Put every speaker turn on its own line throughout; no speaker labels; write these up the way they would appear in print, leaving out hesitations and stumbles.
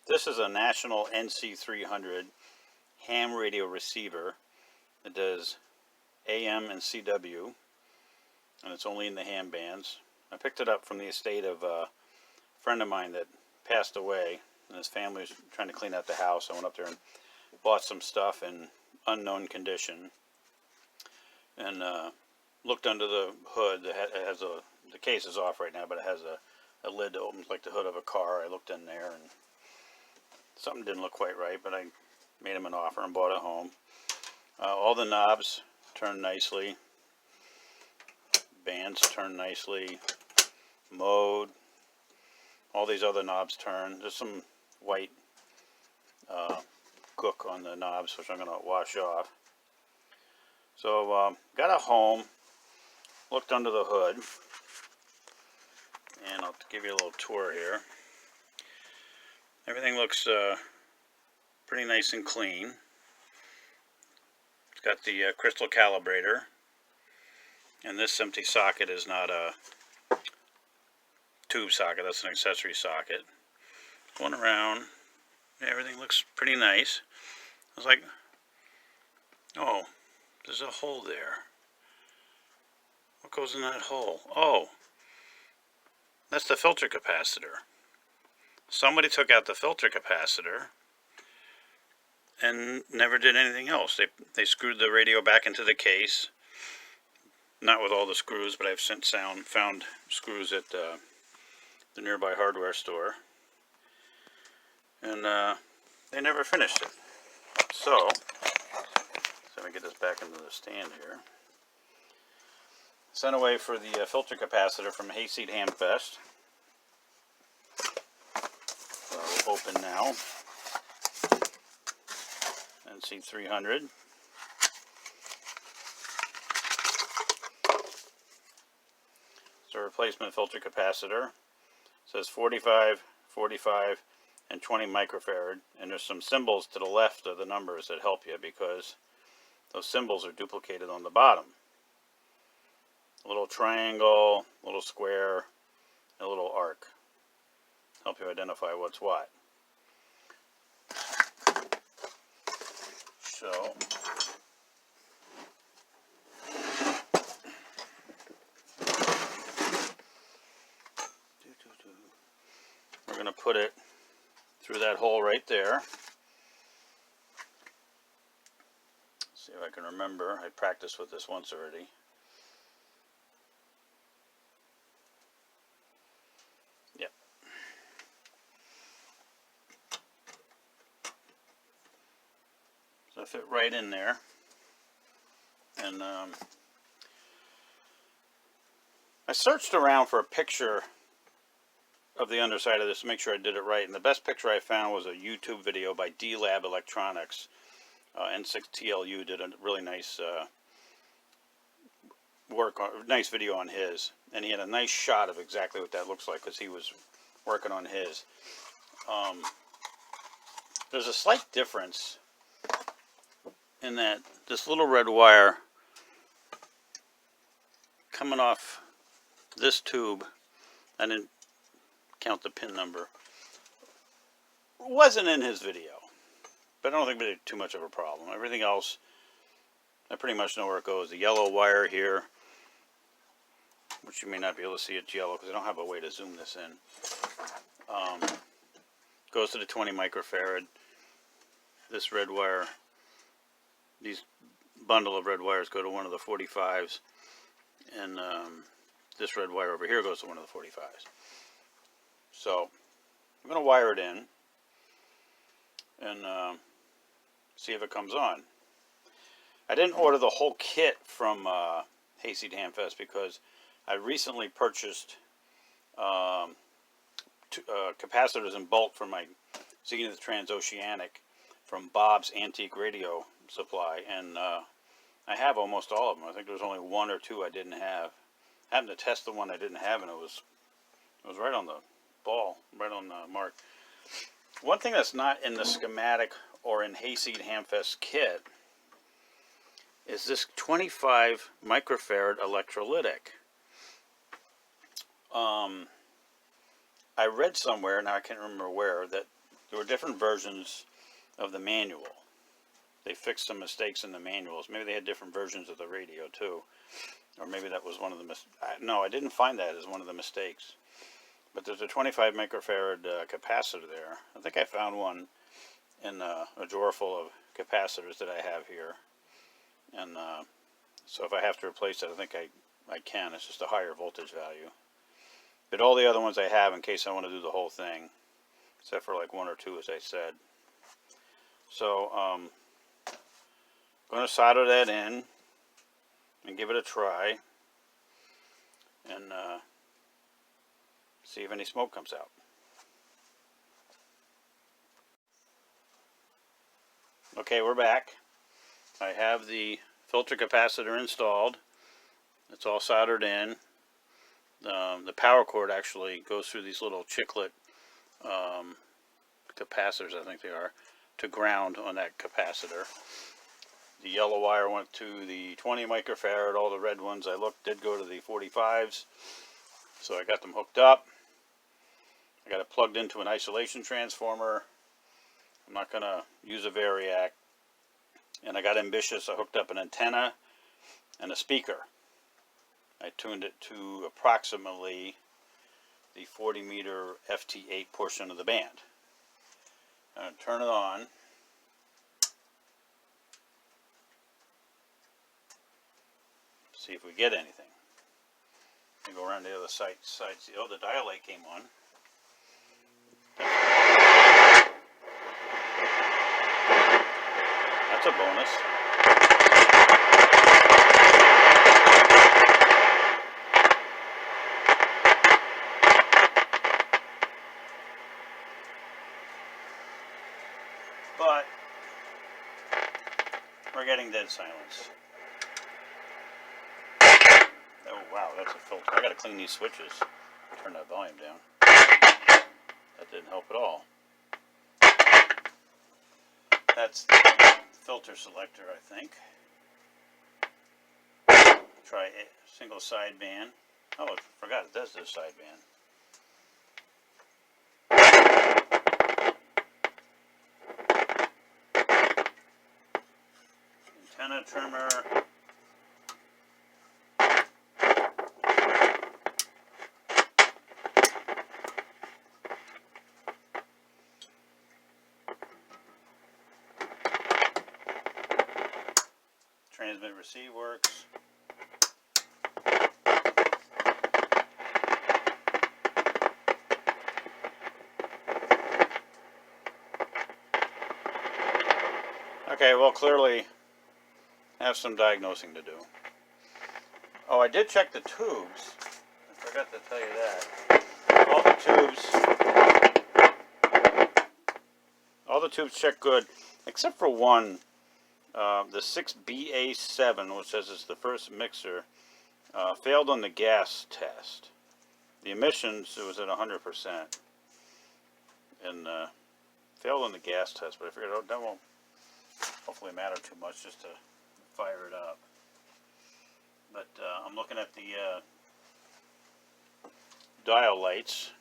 This is a National NC300 ham radio receiver that does AM and CW, and it's only in the ham bands. I picked it up from the estate of a friend of mine that passed away, and his family was trying to clean out the house. I went up there and bought some stuff in unknown condition, and looked under the hood. It has the case is off right now, but it has a lid that opens like the hood of a car. I looked in there, and something didn't look quite right, but I made him an offer and bought it home. All the knobs turn nicely. Bands turn nicely. Mode. All these other knobs turn. There's some white gook on the knobs, which I'm going to wash off. So got it home, looked under the hood, and I'll give you a little tour here. Everything looks pretty nice and clean. It's got the crystal calibrator, and this empty socket is not a tube socket, that's an accessory socket. Going around, everything looks pretty nice. I was like, oh, there's a hole there. What goes in that hole? Oh, that's the filter capacitor. Somebody took out the filter capacitor and never did anything else. They screwed the radio back into the case. Not with all the screws, but I've since found screws at the nearby hardware store. And they never finished it. So let me get this back into the stand here. Sent away for the filter capacitor from Hayseed Hamfest. Open now. NC300. It's a replacement filter capacitor. It says 45, 45, and 20 microfarad. And there's some symbols to the left of the numbers that help you, because those symbols are duplicated on the bottom. A little triangle, a little square, and a little arc. Help you identify what's what. So, we're going to put it through that hole right there. See if I can remember. I practiced with this once already. Yep. So I fit right in there. And I searched around for a picture of the underside of this to make sure I did it right, and the best picture I found was a YouTube video by D-Lab Electronics. N6TLU did a really nice nice video on his, and he had a nice shot of exactly what that looks like because he was working on his. There's a slight difference in that this little red wire coming off this tube, I didn't count the pin number, wasn't in his video, but I don't think it made too much of a problem. Everything else, I pretty much know where it goes. The yellow wire here, which you may not be able to see, it's yellow because I don't have a way to zoom this in, goes to the 20 microfarad. This red wire, these bundle of red wires go to one of the 45s, and this red wire over here goes to one of the 45s. So I'm going to wire it in and see if it comes on. I didn't order the whole kit from Hayseed Hamfest because I recently purchased capacitors in bulk for my Zenith Transoceanic from Bob's Antique Radio Supply, and I have almost all of them. I think there was only one or two I didn't have. I happened to test the one I didn't have, and it was right on the ball, right on the mark. One thing that's not in the schematic or in Hayseed Hamfest kit is this 25 microfarad electrolytic. I read somewhere, now I can't remember where, that there were different versions of the manual. They fixed some mistakes in the manuals. Maybe they had different versions of the radio too. Or maybe that was one of the no, I didn't find that as one of the mistakes. But there's a 25 microfarad capacitor there. I think I found one in a drawer full of capacitors that I have here. And so if I have to replace it, I think I can. It's just a higher voltage value. But all the other ones I have in case I want to do the whole thing. Except for like one or two, as I said. So, I'm going to solder that in and give it a try and see if any smoke comes out. Okay, we're back. I have the filter capacitor installed. It's all soldered in. The power cord actually goes through these little chiclet capacitors, I think they are, to ground on that capacitor. The yellow wire went to the 20 microfarad. All the red ones I looked did go to the 45s. So I got them hooked up. I got it plugged into an isolation transformer. I'm not going to use a variac. And I got ambitious. I hooked up an antenna and a speaker. I tuned it to approximately the 40 meter FT8 portion of the band. I'm going to turn it on. See if we get anything. Let me go around the other side. See, oh, the dial light came on. That's a bonus. But we're getting dead silence. Oh wow, that's a filter. I gotta clean these switches. Turn that volume down. That didn't help at all. That's the filter selector, I think. Try a single sideband. Oh, I forgot it does this sideband. Antenna trimmer. Transmit receive works. Okay, well, clearly have some diagnosing to do. Oh, I did check the tubes. I forgot to tell you that. All the tubes check good, except for one. The 6BA7, which says it's the first mixer, failed on the gas test. The emissions, it was at 100%. And failed on the gas test, but I figured that won't hopefully matter too much just to fire it up. But I'm looking at the dial lights,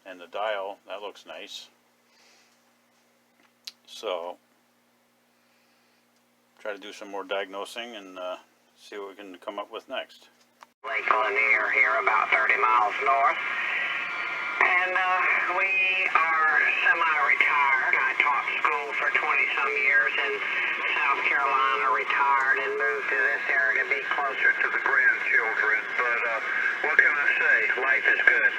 and the dial, that looks nice. So try to do some more diagnosing and see what we can come up with next.
Lake Lanier here, about 30 miles north. And we are semi-retired. I taught school for 20-some years in South Carolina, retired, and moved to this area to be closer to the grandchildren. But what can I say? Life is good.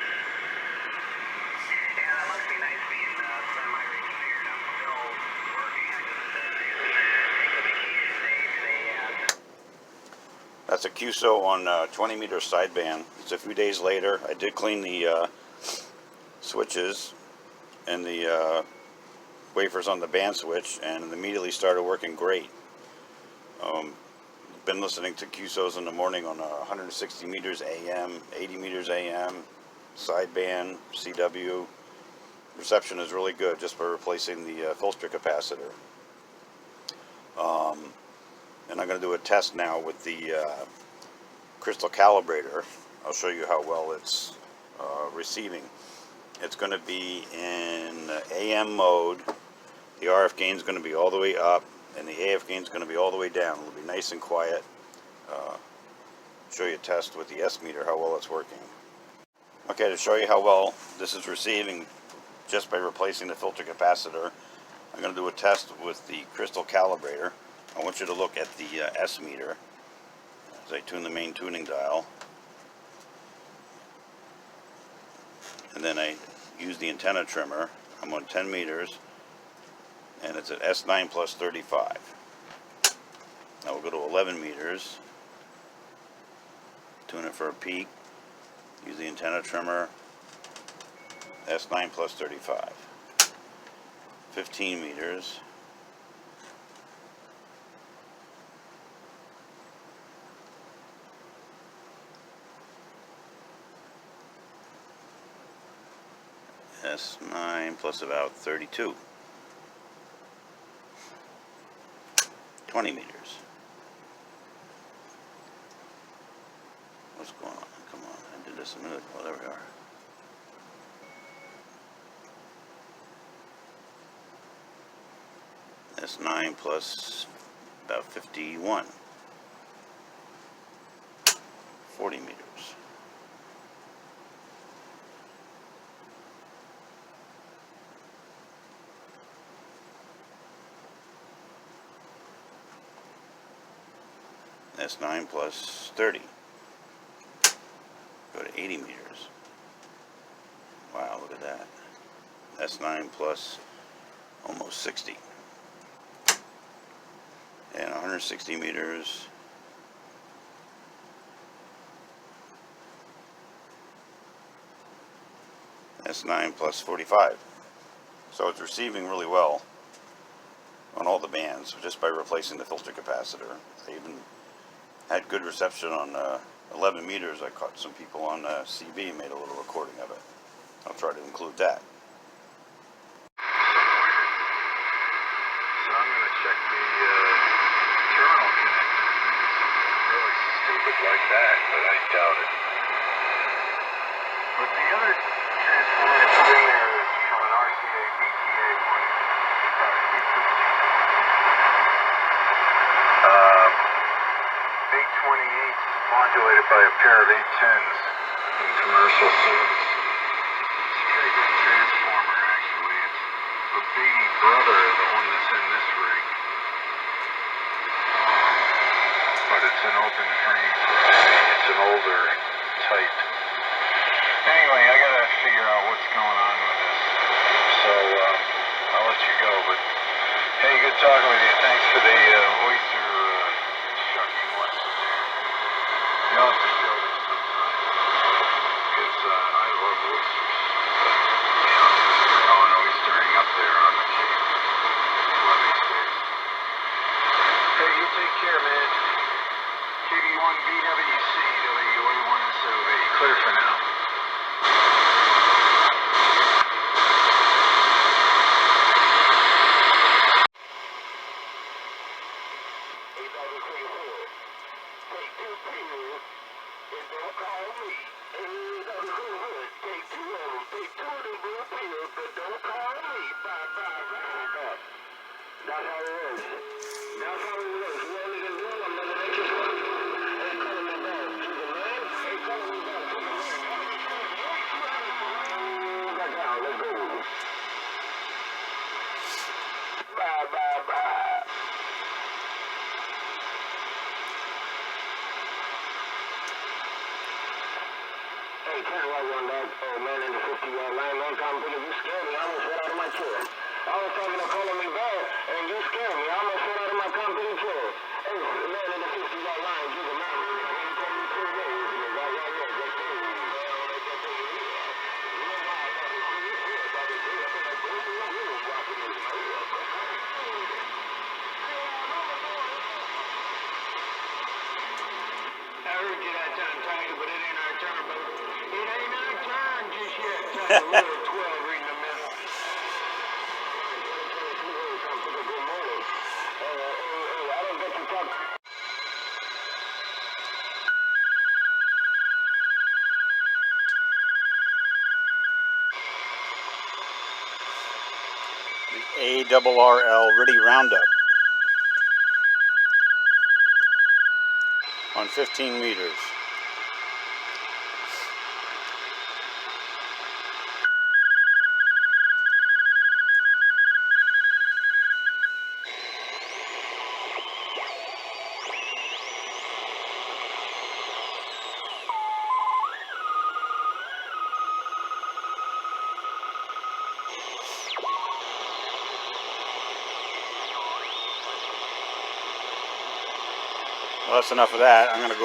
Yeah, it must be nice being semi-retired. I'm still working. I just take a vacation day.
That's a QSO on 20 meter sideband. It's a few days later. I did clean the switches and the wafers on the band switch, and it immediately started working great. Been listening to QSOs in the morning on 160 meters AM, 80 meters AM, sideband, CW. Reception is really good just by replacing the filter capacitor. And I'm going to do a test now with the crystal calibrator. I'll show you how well it's receiving. It's going to be in AM mode. The RF gain is going to be all the way up, and the AF gain is going to be all the way down. It'll be nice and quiet. Show you a test with the S meter how well it's working. Okay, to show you how well this is receiving just by replacing the filter capacitor, I'm going to do a test with the crystal calibrator. I want you to look at the S meter as I tune the main tuning dial. And then I use the antenna trimmer. I'm on 10 meters, and it's at S9 plus 35. Now we'll go to 11 meters, tune it for a peak, use the antenna trimmer, S9 plus 35. 15 meters, S9 plus about 32. 20 meters. What's going on? Come on, I did this a minute ago. There we are. S9 plus about 51. 40 meters. S9 plus 30. Go to 80 meters. Wow, look at that. S9 plus almost 60. And 160 meters. S9 plus 45. So it's receiving really well on all the bands just by replacing the filter capacitor. I even had good reception on 11 meters. I caught some people on CB and made a little recording of it. I'll try to include that.
So I'm going to check the terminal connector. It's really stupid like that, but I doubt it. But the other transformer I put in there is from an RCA BTA one. Big 28s modulated by a pair of 810s in commercial service. It's a pretty good transformer, actually. It's the baby brother of the one that's in this rig. But it's an open frame for it's an older type. Anyway, I gotta figure out what's going on with this. So, I'll let you go, but hey, good talking with you. Thanks for the oyster shucking lesson there. You'll have to show me sometime. Because I love oysters. You know, since we're going oystering up there on the Cape. One of these days. Hey, you take care, man. KD1BWC, WA1SOV. Clear for now.
Hey, 10-1-1, dog. Oh, man, in the 50-yard line, man, come big. You scared me. I almost fell out of my chair. I was talking to calling me back, and you scared me. I almost fell out of my company chair. Hey, man, in the 50-yard line, give him out.
I heard you that time, Tiger, but it ain't our turn, but it ain't our turn just yet. Time to live 12 reading the middle.
Good morning. I don't get to talk.
ARRL Ready Roundup on 15 meters. Well, that's enough of that. I'm gonna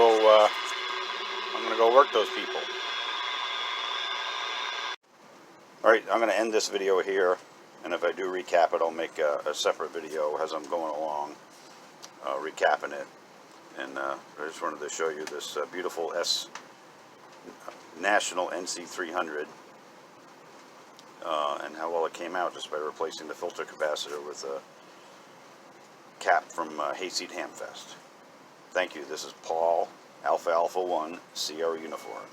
go work those people. All right, I'm gonna end this video here, and if I do recap it, I'll make a separate video as I'm going along, recapping it. And I just wanted to show you this beautiful National NC300 and how well it came out just by replacing the filter capacitor with a cap from Hayseed Hamfest. Thank you. This is Paul, Alpha Alpha 1, Sierra Uniform.